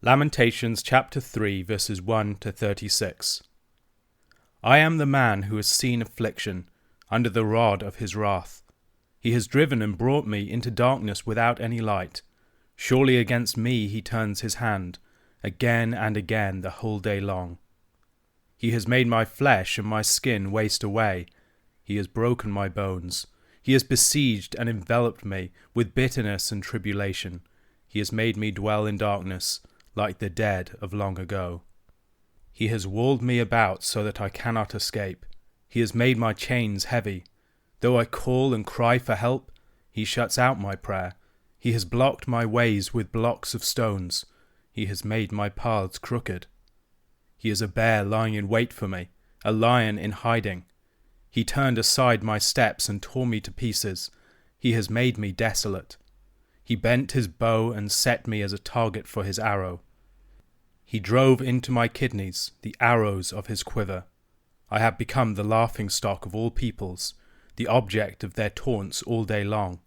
Lamentations chapter 3 verses 1 to 36. I am the man who has seen affliction under the rod of his wrath. He has driven and brought me into darkness without any light. Surely against me he turns his hand, again and again the whole day long. He has made my flesh and my skin waste away. He has broken my bones. He has besieged and enveloped me with bitterness and tribulation. He has made me dwell in darkness, like the dead of long ago. He has walled me about so that I cannot escape. He has made my chains heavy. Though I call and cry for help, he shuts out my prayer. He has blocked my ways with blocks of stones. He has made my paths crooked. He is a bear lying in wait for me, a lion in hiding. He turned aside my steps and tore me to pieces. He has made me desolate. He bent his bow and set me as a target for his arrow. He drove into my kidneys the arrows of his quiver. I have become the laughingstock of all peoples, the object of their taunts all day long.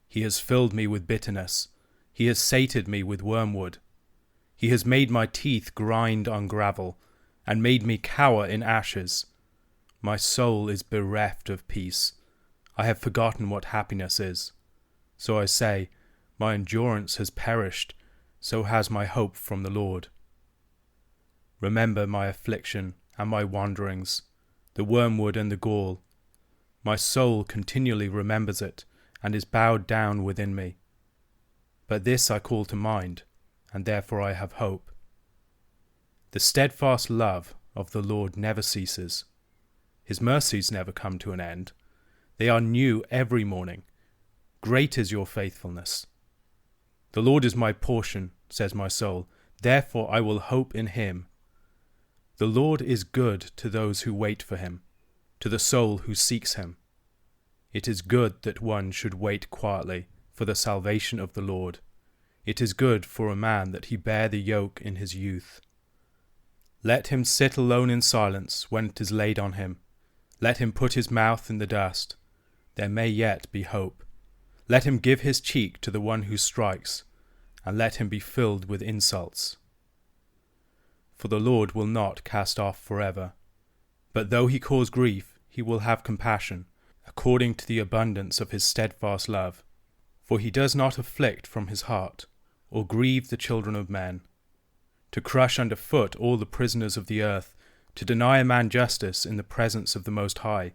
He has filled me with bitterness. He has sated me with wormwood. He has made my teeth grind on gravel, and made me cower in ashes. My soul is bereft of peace. I have forgotten what happiness is. So I say, my endurance has perished, so has my hope from the Lord. Remember my affliction and my wanderings, the wormwood and the gall. My soul continually remembers it, and is bowed down within me. But this I call to mind, and therefore I have hope. The steadfast love of the Lord never ceases. His mercies never come to an end. They are new every morning. Great is your faithfulness. The Lord is my portion, says my soul, therefore I will hope in him. The Lord is good to those who wait for him, to the soul who seeks him. It is good that one should wait quietly for the salvation of the Lord. It is good for a man that he bear the yoke in his youth. Let him sit alone in silence when it is laid on him. Let him put his mouth in the dust. There may yet be hope. Let him give his cheek to the one who strikes, and let him be filled with insults. For the Lord will not cast off forever, but though he cause grief, he will have compassion, according to the abundance of his steadfast love. For he does not afflict from his heart, or grieve the children of men. To crush under foot all the prisoners of the earth, to deny a man justice in the presence of the Most High,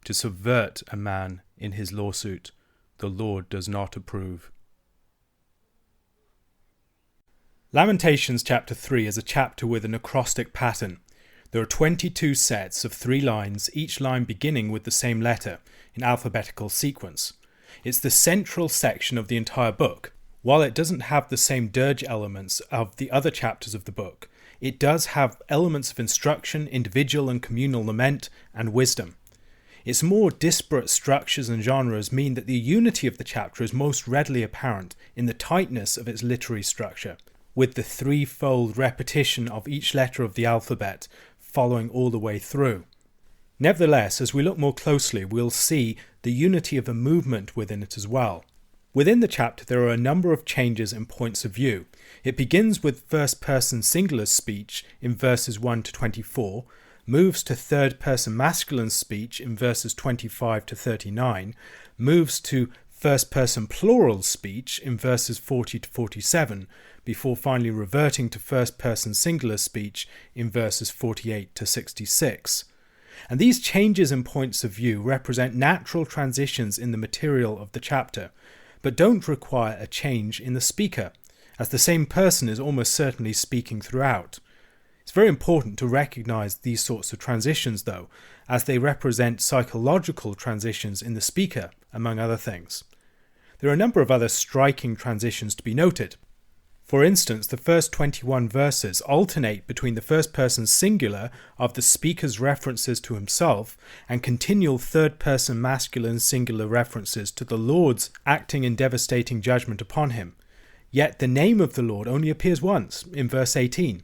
to subvert a man in his lawsuit, the Lord does not approve. Lamentations chapter 3 is a chapter with an acrostic pattern. There are 22 sets of 3 lines, each line beginning with the same letter, in alphabetical sequence. It's the central section of the entire book. While it doesn't have the same dirge elements of the other chapters of the book, it does have elements of instruction, individual and communal lament, and wisdom. Its more disparate structures and genres mean that the unity of the chapter is most readily apparent in the tightness of its literary structure, with the 3-fold repetition of each letter of the alphabet following all the way through. Nevertheless, as we look more closely, we'll see the unity of a movement within it as well. Within the chapter, there are a number of changes in points of view. It begins with first-person singular speech in verses 1 to 24, moves to third-person masculine speech in verses 25 to 39, moves to first-person plural speech in verses 40 to 47, before finally reverting to first-person singular speech in verses 48 to 66. And these changes in points of view represent natural transitions in the material of the chapter, but don't require a change in the speaker, as the same person is almost certainly speaking throughout. It's very important to recognize these sorts of transitions, though, as they represent psychological transitions in the speaker, among other things. There are a number of other striking transitions to be noted. For instance, the first 21 verses alternate between the first-person singular of the speaker's references to himself and continual third-person masculine singular references to the Lord's acting in devastating judgment upon him. Yet the name of the Lord only appears once, in verse 18.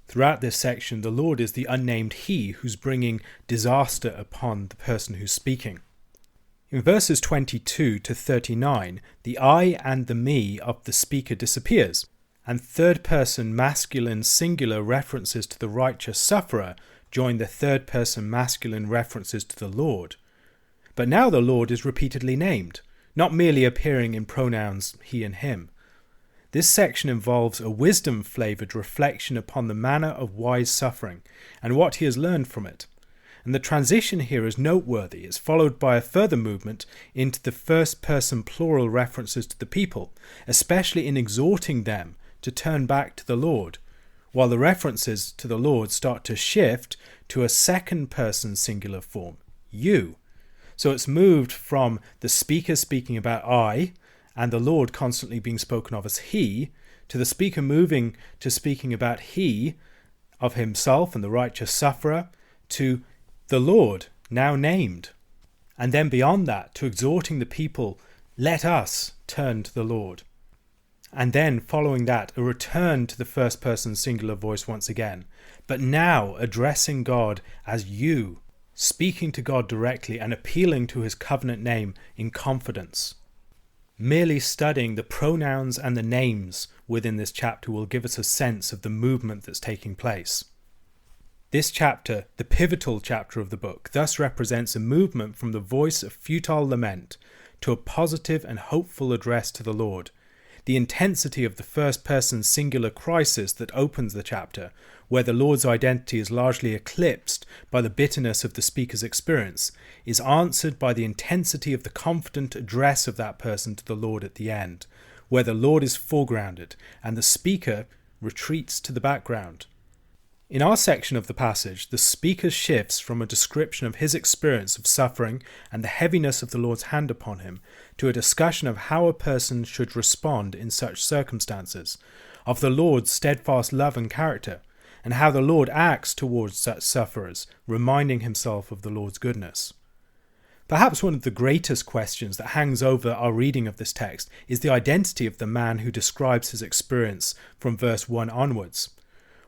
Throughout this section, the Lord is the unnamed He who's bringing disaster upon the person who's speaking. In verses 22 to 39, the I and the me of the speaker disappears. and third-person masculine singular references to the righteous sufferer join the third-person masculine references to the Lord. But now the Lord is repeatedly named, not merely appearing in pronouns he and him. This section involves a wisdom-flavoured reflection upon the manner of wise suffering and what he has learned from it. And the transition here is noteworthy. It's followed by a further movement into the first-person plural references to the people, especially in exhorting them to turn back to the Lord, while the references to the Lord start to shift to a second-person singular form, you. So it's moved from the speaker speaking about I, and the Lord constantly being spoken of as he, to the speaker moving to speaking about he, of himself and the righteous sufferer, to the Lord, now named. And then beyond that, to exhorting the people, let us turn to the Lord. And then following that, a return to the first person singular voice once again, but now addressing God as you, speaking to God directly and appealing to his covenant name in confidence. Merely studying the pronouns and the names within this chapter will give us a sense of the movement that's taking place. This chapter, the pivotal chapter of the book, thus represents a movement from the voice of futile lament to a positive and hopeful address to the Lord. The intensity of the first-person singular crisis that opens the chapter, where the Lord's identity is largely eclipsed by the bitterness of the speaker's experience, is answered by the intensity of the confident address of that person to the Lord at the end, where the Lord is foregrounded and the speaker retreats to the background. In our section of the passage, the speaker shifts from a description of his experience of suffering and the heaviness of the Lord's hand upon him to a discussion of how a person should respond in such circumstances, of the Lord's steadfast love and character, and how the Lord acts towards such sufferers, reminding himself of the Lord's goodness. Perhaps one of the greatest questions that hangs over our reading of this text is the identity of the man who describes his experience from verse 1 onwards.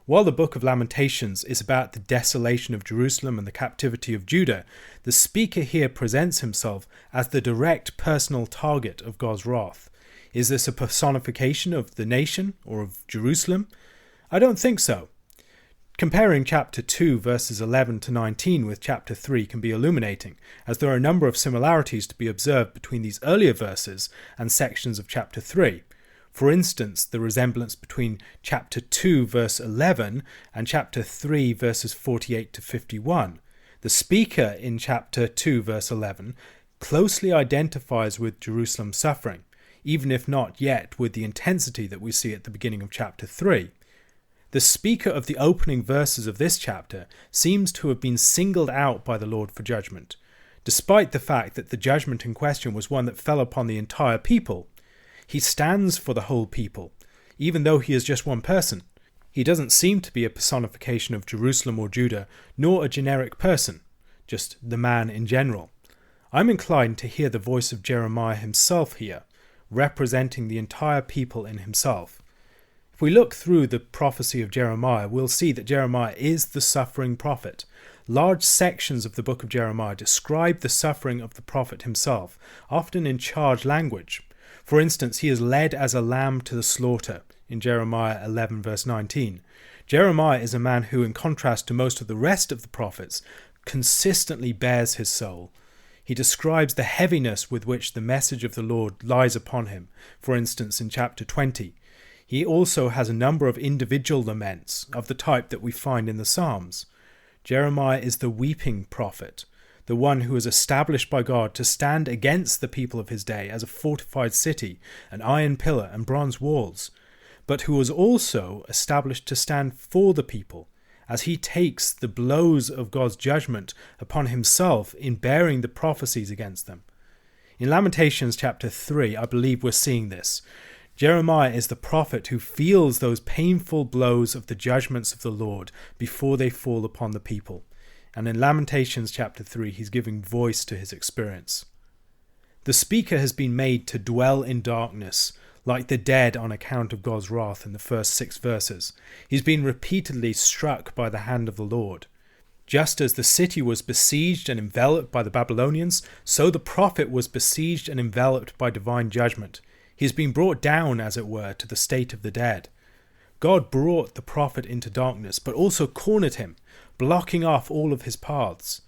While the book of Lamentations is about the desolation of Jerusalem and the captivity of Judah, the speaker here presents himself as the direct personal target of God's wrath. Is this a personification of the nation or of Jerusalem? I don't think so. Comparing chapter 2 verses 11 to 19 with chapter 3 can be illuminating, as there are a number of similarities to be observed between these earlier verses and sections of chapter 3. For instance, the resemblance between chapter 2 verse 11 and chapter 3 verses 48 to 51. The speaker in chapter 2 verse 11 closely identifies with Jerusalem's suffering, even if not yet with the intensity that we see at the beginning of chapter 3. The speaker of the opening verses of this chapter seems to have been singled out by the Lord for judgment, despite the fact that the judgment in question was one that fell upon the entire people. He stands for the whole people, even though he is just one person. He doesn't seem to be a personification of Jerusalem or Judah, nor a generic person, just the man in general. I'm inclined to hear the voice of Jeremiah himself here, representing the entire people in himself. If we look through the prophecy of Jeremiah, we'll see that Jeremiah is the suffering prophet. Large sections of the book of Jeremiah describe the suffering of the prophet himself, often in charged language. For instance, he is led as a lamb to the slaughter in Jeremiah 11 verse 19. Jeremiah is a man who, in contrast to most of the rest of the prophets, consistently bears his soul. He describes the heaviness with which the message of the Lord lies upon him, for instance in chapter 20. He also has a number of individual laments of the type that we find in the Psalms. Jeremiah is the weeping prophet, the one who is established by God to stand against the people of his day as a fortified city, an iron pillar and bronze walls, but who was also established to stand for the people, as he takes the blows of God's judgment upon himself in bearing the prophecies against them. In Lamentations chapter 3, I believe we're seeing this. Jeremiah is the prophet who feels those painful blows of the judgments of the Lord before they fall upon the people. And in Lamentations chapter 3, he's giving voice to his experience. The speaker has been made to dwell in darkness, like the dead on account of God's wrath in the first 6 verses. He's been repeatedly struck by the hand of the Lord. Just as the city was besieged and enveloped by the Babylonians, so the prophet was besieged and enveloped by divine judgment. He's been brought down, as it were, to the state of the dead. God brought the prophet into darkness, but also cornered him, blocking off all of his paths.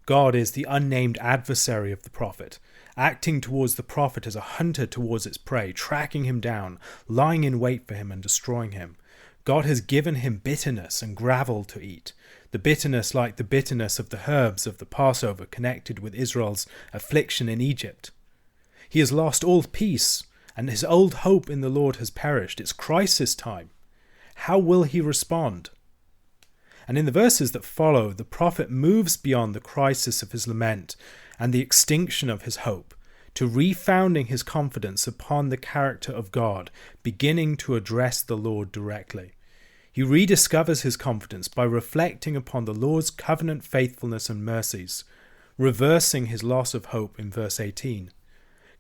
God is the unnamed adversary of the prophet, acting towards the prophet as a hunter towards its prey, tracking him down, lying in wait for him and destroying him. God has given him bitterness and gravel to eat, the bitterness like the bitterness of the herbs of the Passover connected with Israel's affliction in Egypt. He has lost all peace, and his old hope in the Lord has perished. It's crisis time. How will he respond? And in the verses that follow, the prophet moves beyond the crisis of his lament and the extinction of his hope to refounding his confidence upon the character of God, beginning to address the Lord directly. He rediscovers his confidence by reflecting upon the Lord's covenant faithfulness and mercies, reversing his loss of hope in verse 18.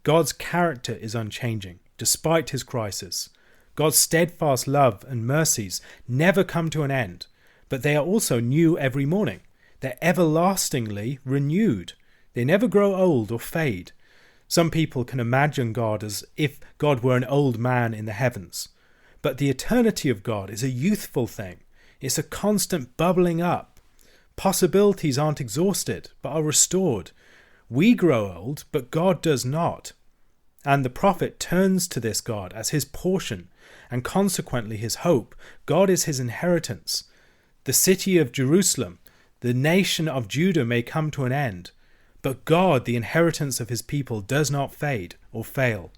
God's character is unchanging, despite his crisis. God's steadfast love and mercies never come to an end, but they are also new every morning. They're everlastingly renewed. They never grow old or fade. Some people can imagine God as if God were an old man in the heavens. But the eternity of God is a youthful thing. It's a constant bubbling up. Possibilities aren't exhausted, but are restored. We grow old, but God does not. And the prophet turns to this God as his portion, and consequently his hope. God is his inheritance. The city of Jerusalem, the nation of Judah may come to an end, but God, the inheritance of his people, does not fade or fail.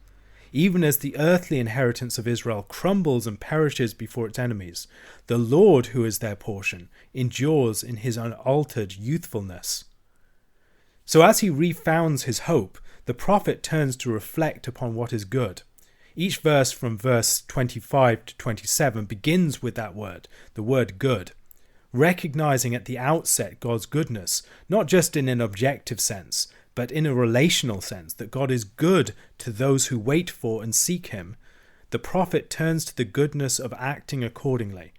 Even as the earthly inheritance of Israel crumbles and perishes before its enemies, the Lord, who is their portion, endures in his unaltered youthfulness. So as he refounds his hope, the prophet turns to reflect upon what is good. Each verse from verse 25 to 27 begins with that word, the word good, recognizing at the outset God's goodness, not just in an objective sense, but in a relational sense, that God is good to those who wait for and seek him. The prophet turns to the goodness of acting accordingly,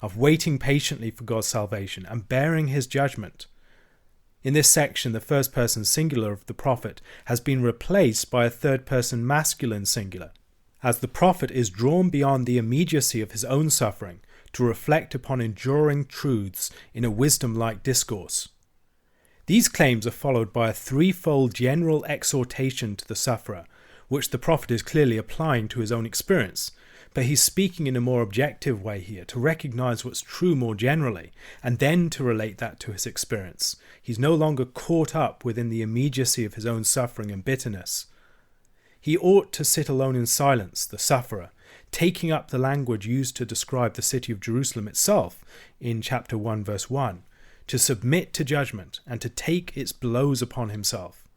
of waiting patiently for God's salvation and bearing his judgment. In this section, the first person singular of the prophet has been replaced by a third person masculine singular, as the prophet is drawn beyond the immediacy of his own suffering to reflect upon enduring truths in a wisdom-like discourse. These claims are followed by a threefold general exhortation to the sufferer, which the prophet is clearly applying to his own experience, but he's speaking in a more objective way here to recognize what's true more generally, and then to relate that to his experience. He's no longer caught up within the immediacy of his own suffering and bitterness. He ought to sit alone in silence, the sufferer, taking up the language used to describe the city of Jerusalem itself in chapter 1 verse 1, to submit to judgment and to take its blows upon himself.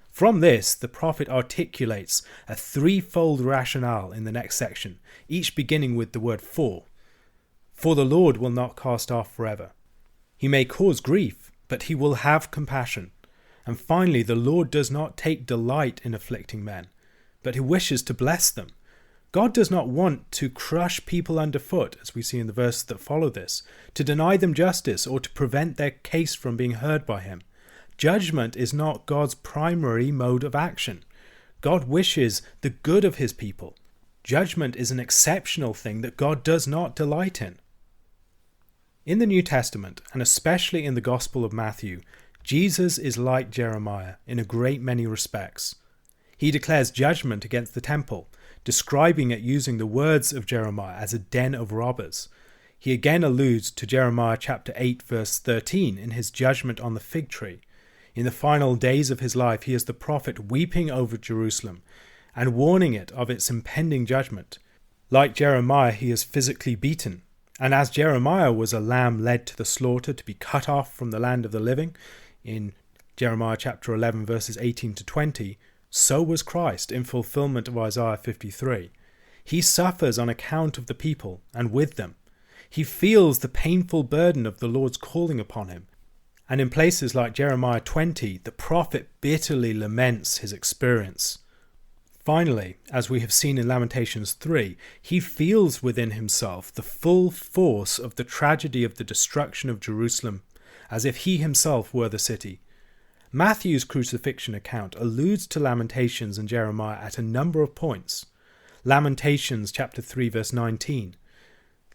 From this, the prophet articulates a threefold rationale in the next section, each beginning with the word for. For the Lord will not cast off forever. He may cause grief, but he will have compassion. And finally, the Lord does not take delight in afflicting men, but he wishes to bless them. God does not want to crush people underfoot, as we see in the verses that follow this, to deny them justice or to prevent their case from being heard by him. Judgment is not God's primary mode of action. God wishes the good of his people. Judgment is an exceptional thing that God does not delight in. In the New Testament, and especially in the Gospel of Matthew, Jesus is like Jeremiah in a great many respects. He declares judgment against the temple, describing it using the words of Jeremiah as a den of robbers. He again alludes to Jeremiah chapter 8 verse 13 in his judgment on the fig tree. In the final days of his life, he is the prophet weeping over Jerusalem and warning it of its impending judgment. Like Jeremiah, he is physically beaten. And as Jeremiah was a lamb led to the slaughter to be cut off from the land of the living, in Jeremiah chapter 11 verses 18 to 20, so was Christ in fulfillment of Isaiah 53. He suffers on account of the people and with them. He feels the painful burden of the Lord's calling upon him. And in places like Jeremiah 20, the prophet bitterly laments his experience. Finally, as we have seen in Lamentations 3, he feels within himself the full force of the tragedy of the destruction of Jerusalem, as if he himself were the city. Matthew's crucifixion account alludes to Lamentations and Jeremiah at a number of points. Lamentations chapter 3 verse 19.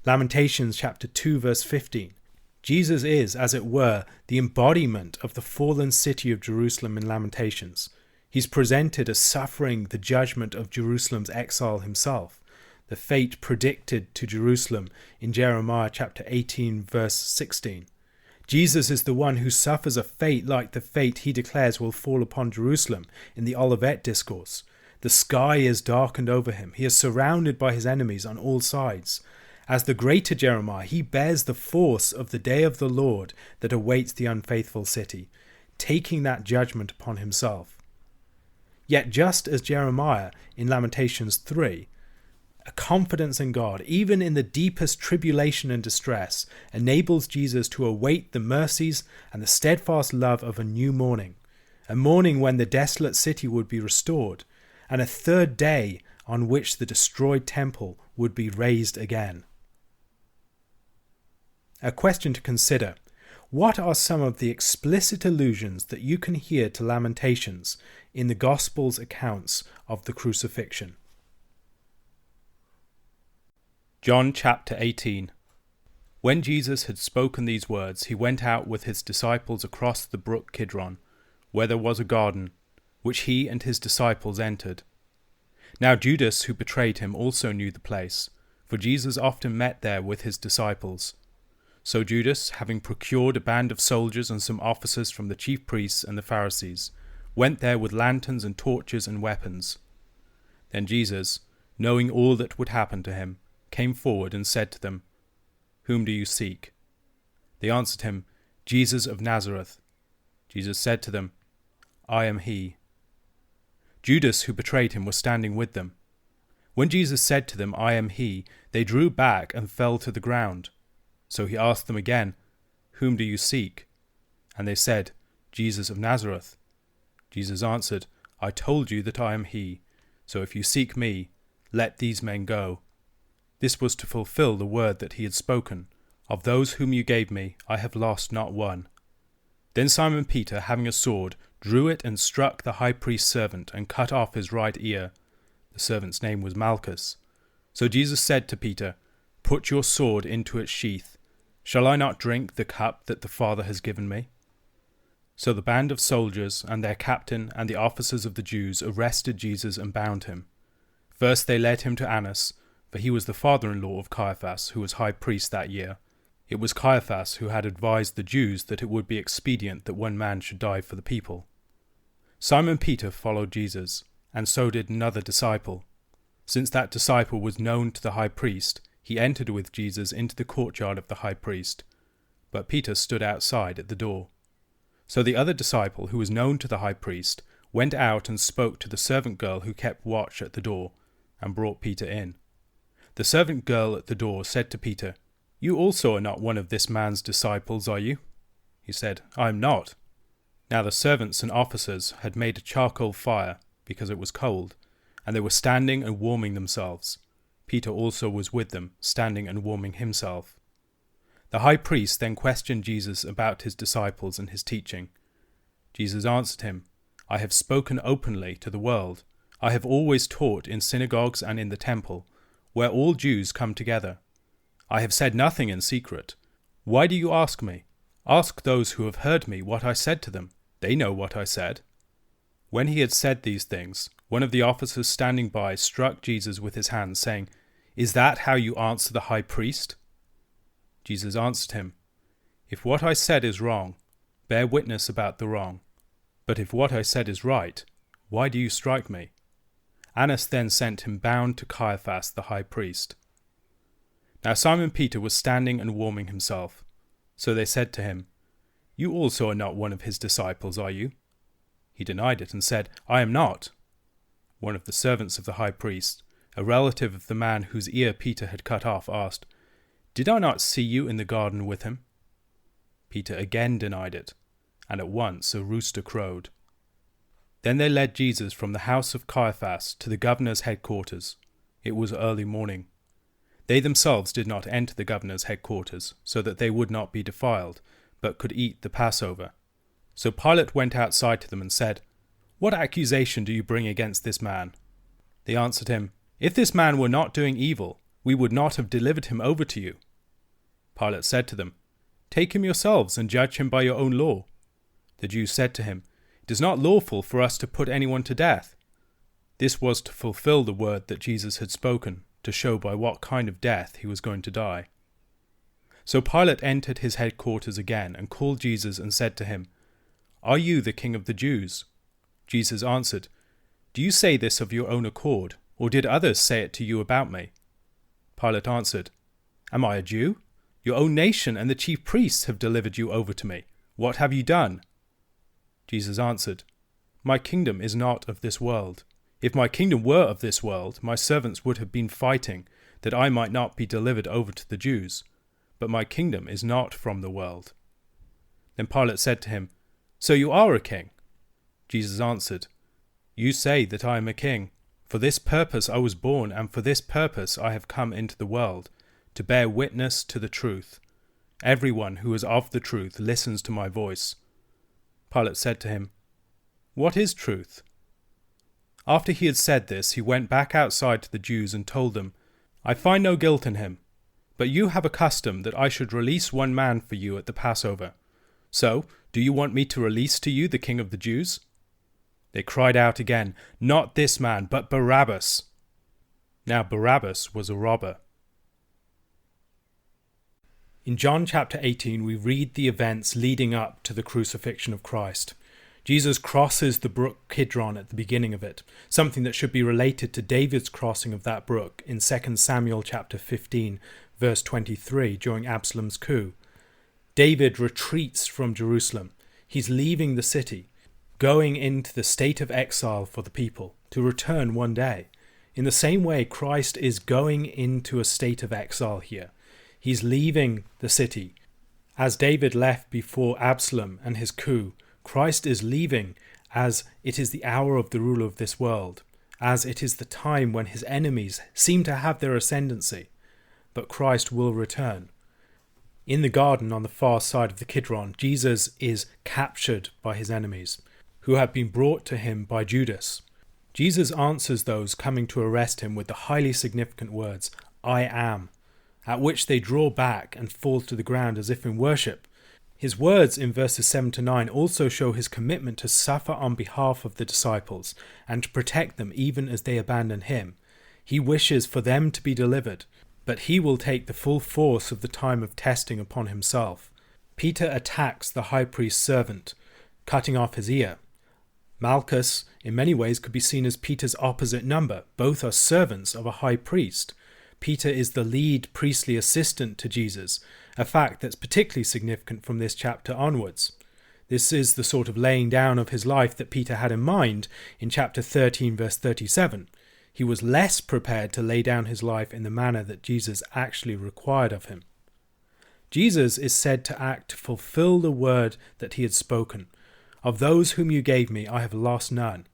Lamentations chapter 2 verse 15. Jesus is, as it were, the embodiment of the fallen city of Jerusalem in Lamentations. He's presented as suffering the judgment of Jerusalem's exile himself, the fate predicted to Jerusalem in Jeremiah chapter 18 verse 16. Jesus is the one who suffers a fate like the fate he declares will fall upon Jerusalem in the Olivet Discourse. The sky is darkened over him. He is surrounded by his enemies on all sides. As the greater Jeremiah, he bears the force of the day of the Lord that awaits the unfaithful city, taking that judgment upon himself. Yet just as Jeremiah in Lamentations 3, a confidence in God, even in the deepest tribulation and distress, enables Jesus to await the mercies and the steadfast love of a new morning, a morning when the desolate city would be restored, and a third day on which the destroyed temple would be raised again. A question to consider. What are some of the explicit allusions that you can hear to Lamentations in the Gospel's accounts of the crucifixion? John chapter 18. When Jesus had spoken these words, he went out with his disciples across the Brook Kidron, where there was a garden, which he and his disciples entered. Now Judas, who betrayed him, also knew the place, for Jesus often met there with his disciples. So Judas, having procured a band of soldiers and some officers from the chief priests and the Pharisees, went there with lanterns and torches and weapons. Then Jesus, knowing all that would happen to him, came forward and said to them, "Whom do you seek?" They answered him, "Jesus of Nazareth." Jesus said to them, "I am he." Judas, who betrayed him, was standing with them. When Jesus said to them, "I am he," they drew back and fell to the ground. So he asked them again, "Whom do you seek?" And they said, "Jesus of Nazareth." Jesus answered, "I told you that I am he. So if you seek me, let these men go." This was to fulfill the word that he had spoken, "Of those whom you gave me, I have lost not one." Then Simon Peter, having a sword, drew it and struck the high priest's servant and cut off his right ear. The servant's name was Malchus. So Jesus said to Peter, "Put your sword into its sheath. Shall I not drink the cup that the Father has given me?" So the band of soldiers and their captain and the officers of the Jews arrested Jesus and bound him. First they led him to Annas, for he was the father-in-law of Caiaphas, who was high priest that year. It was Caiaphas who had advised the Jews that it would be expedient that one man should die for the people. Simon Peter followed Jesus, and so did another disciple. Since that disciple was known to the high priest, he entered with Jesus into the courtyard of the high priest, but Peter stood outside at the door. So the other disciple, who was known to the high priest, went out and spoke to the servant girl who kept watch at the door, and brought Peter in. The servant girl at the door said to Peter, "You also are not one of this man's disciples, are you?" He said, "I am not." Now the servants and officers had made a charcoal fire, because it was cold, and they were standing and warming themselves. Peter also was with them, standing and warming himself. The high priest then questioned Jesus about his disciples and his teaching. Jesus answered him, "I have spoken openly to the world. I have always taught in synagogues and in the temple, where all Jews come together. I have said nothing in secret. Why do you ask me? Ask those who have heard me what I said to them. They know what I said." When he had said these things, one of the officers standing by struck Jesus with his hand, saying, "Is that how you answer the high priest?" Jesus answered him, "If what I said is wrong, bear witness about the wrong. But if what I said is right, why do you strike me?" Annas then sent him bound to Caiaphas the high priest. Now Simon Peter was standing and warming himself. So they said to him, "You also are not one of his disciples, are you?" He denied it and said, "I am not." One of the servants of the high priest, a relative of the man whose ear Peter had cut off, asked, "Did I not see you in the garden with him?" Peter again denied it, and at once a rooster crowed. Then they led Jesus from the house of Caiaphas to the governor's headquarters. It was early morning. They themselves did not enter the governor's headquarters, so that they would not be defiled, but could eat the Passover. So Pilate went outside to them and said, "What accusation do you bring against this man?" They answered him, "If this man were not doing evil, we would not have delivered him over to you." Pilate said to them, "Take him yourselves and judge him by your own law." The Jews said to him, "It is not lawful for us to put anyone to death." This was to fulfill the word that Jesus had spoken, to show by what kind of death he was going to die. So Pilate entered his headquarters again and called Jesus and said to him, "Are you the king of the Jews?" Jesus answered, "Do you say this of your own accord, or did others say it to you about me?" Pilate answered, "Am I a Jew? Your own nation and the chief priests have delivered you over to me. What have you done?" Jesus answered, "My kingdom is not of this world. If my kingdom were of this world, my servants would have been fighting, that I might not be delivered over to the Jews. But my kingdom is not from the world." Then Pilate said to him, "So you are a king?" Jesus answered, "You say that I am a king. For this purpose I was born, and for this purpose I have come into the world, to bear witness to the truth. Everyone who is of the truth listens to my voice." Pilate said to him, "What is truth?" After he had said this, he went back outside to the Jews and told them, "I find no guilt in him. But you have a custom that I should release one man for you at the Passover. So, do you want me to release to you the king of the Jews?" They cried out again, "Not this man, but Barabbas." Now Barabbas was a robber. In John chapter 18, we read the events leading up to the crucifixion of Christ. Jesus crosses the Brook Kidron at the beginning of it, something that should be related to David's crossing of that brook in 2 Samuel chapter 15, verse 23, during Absalom's coup. David retreats from Jerusalem. He's leaving the city, going into the state of exile for the people, to return one day. In the same way, Christ is going into a state of exile here. He's leaving the city. As David left before Absalom and his coup, Christ is leaving as it is the hour of the ruler of this world, as it is the time when his enemies seem to have their ascendancy. But Christ will return. In the garden on the far side of the Kidron, Jesus is captured by his enemies, who have been brought to him by Judas. Jesus answers those coming to arrest him with the highly significant words, "I am," at which they draw back and fall to the ground as if in worship. His words in verses 7 to 9 also show his commitment to suffer on behalf of the disciples and to protect them even as they abandon him. He wishes for them to be delivered, but he will take the full force of the time of testing upon himself. Peter attacks the high priest's servant, cutting off his ear. Malchus, in many ways, could be seen as Peter's opposite number. Both are servants of a high priest. Peter is the lead priestly assistant to Jesus, a fact that's particularly significant from this chapter onwards. This is the sort of laying down of his life that Peter had in mind in chapter 13, verse 37. He was less prepared to lay down his life in the manner that Jesus actually required of him. Jesus is said to act to fulfill the word that he had spoken. "Of those whom you gave me, I have lost none."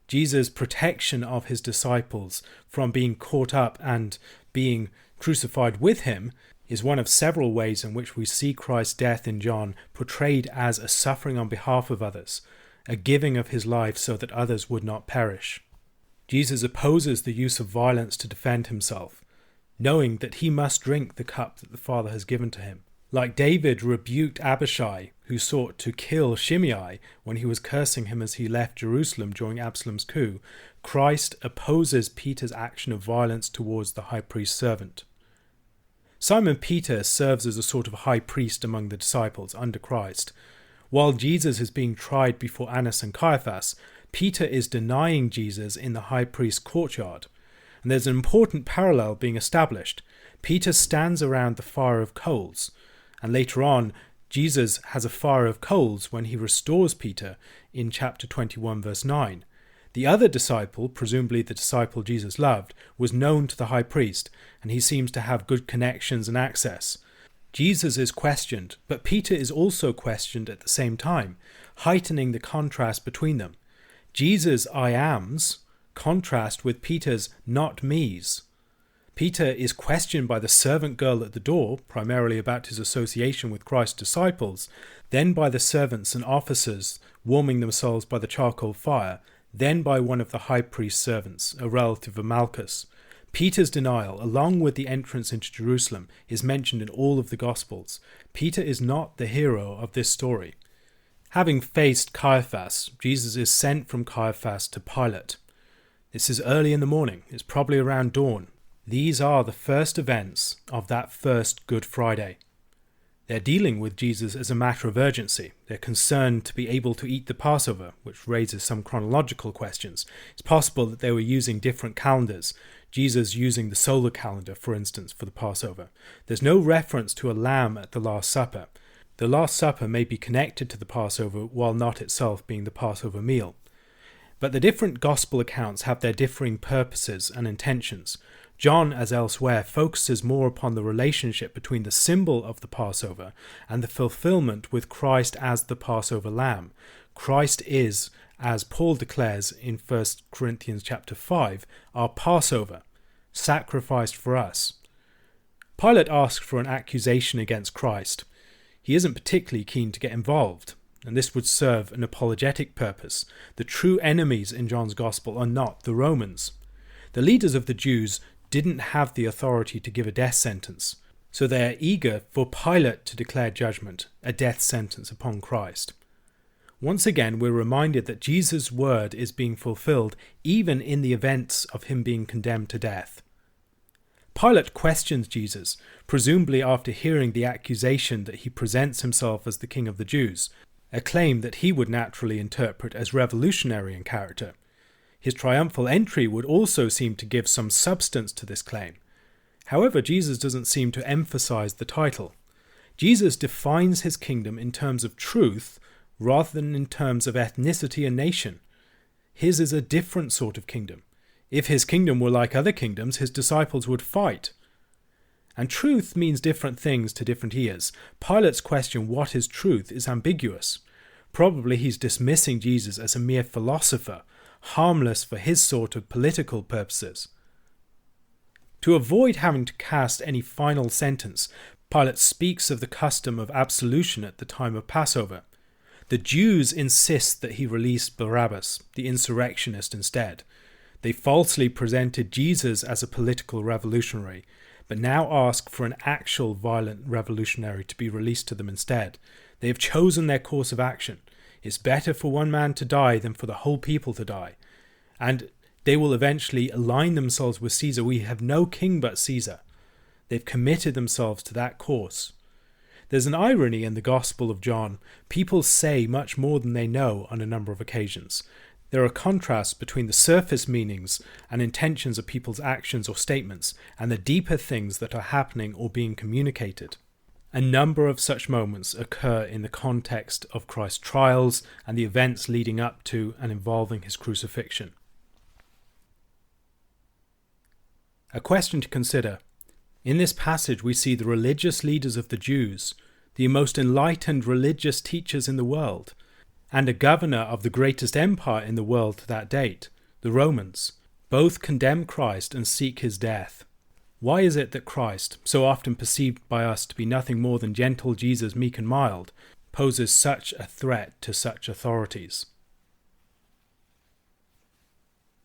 Jesus' protection of his disciples from being caught up and being crucified with him is one of several ways in which we see Christ's death in John portrayed as a suffering on behalf of others, a giving of his life so that others would not perish. Jesus opposes the use of violence to defend himself, knowing that he must drink the cup that the Father has given to him. Like David rebuked Abishai, who sought to kill Shimei when he was cursing him as he left Jerusalem during Absalom's coup, Christ opposes Peter's action of violence towards the high priest's servant. Simon Peter serves as a sort of high priest among the disciples under Christ. While Jesus is being tried before Annas and Caiaphas, Peter is denying Jesus in the high priest's courtyard. And there's an important parallel being established. Peter stands around the fire of coals, and later on, Jesus has a fire of coals when he restores Peter in chapter 21, verse 9. The other disciple, presumably the disciple Jesus loved, was known to the high priest, and he seems to have good connections and access. Jesus is questioned, but Peter is also questioned at the same time, heightening the contrast between them. Jesus' I ams contrast with Peter's not me's. Peter is questioned by the servant girl at the door, primarily about his association with Christ's disciples, then by the servants and officers warming themselves by the charcoal fire, then by one of the high priest's servants, a relative of Malchus. Peter's denial, along with the entrance into Jerusalem, is mentioned in all of the Gospels. Peter is not the hero of this story. Having faced Caiaphas, Jesus is sent from Caiaphas to Pilate. This is early in the morning. It's probably around dawn. These are the first events of that first Good Friday. They're dealing with Jesus as a matter of urgency. They're concerned to be able to eat the Passover, which raises some chronological questions. It's possible that they were using different calendars, Jesus using the solar calendar, for instance, for the Passover. There's no reference to a lamb at the Last Supper. The Last Supper may be connected to the Passover while not itself being the Passover meal. But the different gospel accounts have their differing purposes and intentions. John, as elsewhere, focuses more upon the relationship between the symbol of the Passover and the fulfillment with Christ as the Passover lamb. Christ is, as Paul declares in 1 Corinthians chapter 5, our Passover, sacrificed for us. Pilate asks for an accusation against Christ. He isn't particularly keen to get involved, and this would serve an apologetic purpose. The true enemies in John's Gospel are not the Romans. The leaders of the Jews didn't have the authority to give a death sentence, so they are eager for Pilate to declare judgment, a death sentence upon Christ. Once again, we're reminded that Jesus' word is being fulfilled even in the events of him being condemned to death. Pilate questions Jesus, presumably after hearing the accusation that he presents himself as the King of the Jews, a claim that he would naturally interpret as revolutionary in character. His triumphal entry would also seem to give some substance to this claim. However, Jesus doesn't seem to emphasize the title. Jesus defines his kingdom in terms of truth rather than in terms of ethnicity and nation. His is a different sort of kingdom. If his kingdom were like other kingdoms, his disciples would fight. And truth means different things to different ears. Pilate's question, what is truth, is ambiguous. Probably he's dismissing Jesus as a mere philosopher, harmless for his sort of political purposes. To avoid having to cast any final sentence, Pilate speaks of the custom of absolution at the time of Passover. The Jews insist that he release Barabbas, the insurrectionist, instead. They falsely presented Jesus as a political revolutionary, but now ask for an actual violent revolutionary to be released to them instead. They have chosen their course of action. It's better for one man to die than for the whole people to die. And they will eventually align themselves with Caesar. We have no king but Caesar. They've committed themselves to that course. There's an irony in the Gospel of John. People say much more than they know on a number of occasions. There are contrasts between the surface meanings and intentions of people's actions or statements and the deeper things that are happening or being communicated. A number of such moments occur in the context of Christ's trials and the events leading up to and involving his crucifixion. A question to consider. In this passage we see the religious leaders of the Jews, the most enlightened religious teachers in the world, and a governor of the greatest empire in the world to that date, the Romans, both condemn Christ and seek his death. Why is it that Christ, so often perceived by us to be nothing more than gentle Jesus, meek and mild, poses such a threat to such authorities?